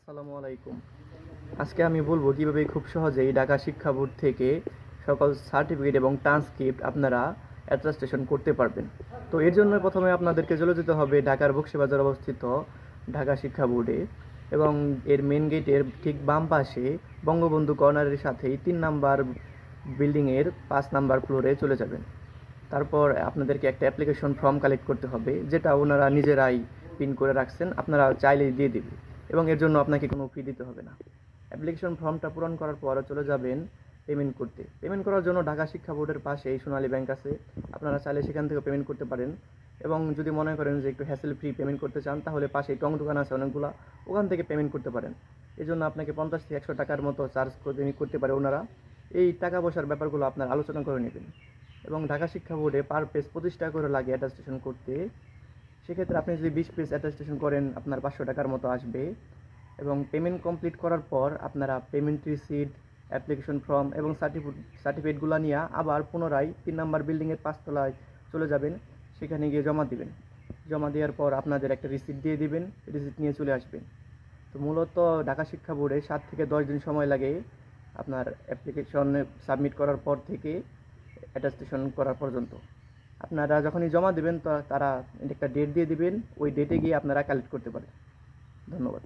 আসসালামু আলাইকুম। আজকে আমি বলবো কিভাবে খুব সহজেই ঢাকা শিক্ষা বোর্ড থেকে সকল সার্টিফিকেট এবং ট্রান্সক্রিপ্ট আপনারা অ্যাটাস্টেশন করতে পারবেন। তো এর জন্য প্রথমে আপনাদেরকে চলে যেতে হবে ঢাকার বকশীবাজার অবস্থিত ঢাকা শিক্ষা বোর্ডে, এবং এর মেন গেটের ঠিক বাম পাশে বঙ্গবন্ধু কর্নারের সাথেই 3 নাম্বার বিল্ডিংয়ের 5 নাম্বার ফ্লোরে চলে যাবেন। তারপর আপনাদেরকে একটা অ্যাপ্লিকেশন ফর্ম কালেক্ট করতে হবে, যেটা ওনারা নিজেরাই পিন করে রাখছেন, আপনারা চাইলেই দিয়ে দিবে এবং এর জন্য আপনাকে কোনো ফি দিতে হবে না। অ্যাপ্লিকেশন ফর্মটা পূরণ করার পর চলে যাবেন পেমেন্ট করতে। পেমেন্ট করার জন্য ঢাকা শিক্ষা বোর্ডের পাশেই সোনালী ব্যাংক আছে, আপনারা চাইলে সেখান থেকে পেমেন্ট করতে পারেন। এবং যদি মনে করেন যে একটু হ্যাসেল ফ্রি পেমেন্ট করতে চান, তাহলে পাশেই টং দোকান আছে অনেকগুলো, ওখান থেকে পেমেন্ট করতে পারেন। এই জন্য আপনাকে 50 থেকে 100 টাকার মতো চার্জ করতে পারে ওনারা। এই টাকা পয়সার ব্যাপারগুলো আপনার আলোচনা করে নেবেন। এবং ঢাকা শিক্ষা বোর্ডে পার পেজ 25 টাকা করে লাগে অ্যাটাস্টেশন করতে। সেক্ষেত্রে আপনি যদি 20 পেজ অ্যাটাস্টেশন করেন, আপনার 500 টাকার মতো আসবে। এবং পেমেন্ট কমপ্লিট করার পর আপনারা পেমেন্ট রিসিট, অ্যাপ্লিকেশন ফর্ম এবং সার্টিফিকেটগুলো নিয়ে আবার পুনরায় 3 নাম্বার বিল্ডিংয়ের 5 তলায় চলে যাবেন, সেখানে গিয়ে জমা দিবেন। জমা দেওয়ার পর আপনাদের একটা রিসিট দিয়ে দিবেন, রিসিট নিয়ে চলে আসবেন। তো মূলত ঢাকা শিক্ষা বোর্ডে 7 থেকে 10 দিন সময় লাগে আপনার অ্যাপ্লিকেশন সাবমিট করার পর থেকে অ্যাটাস্টেশন করার পর্যন্ত। আপনারা যখনই জমা দেবেন তো তারা একটা ডেট দিয়ে দিবেন, ওই ডেটে গিয়ে আপনারা কালেক্ট করতে পারেন। ধন্যবাদ।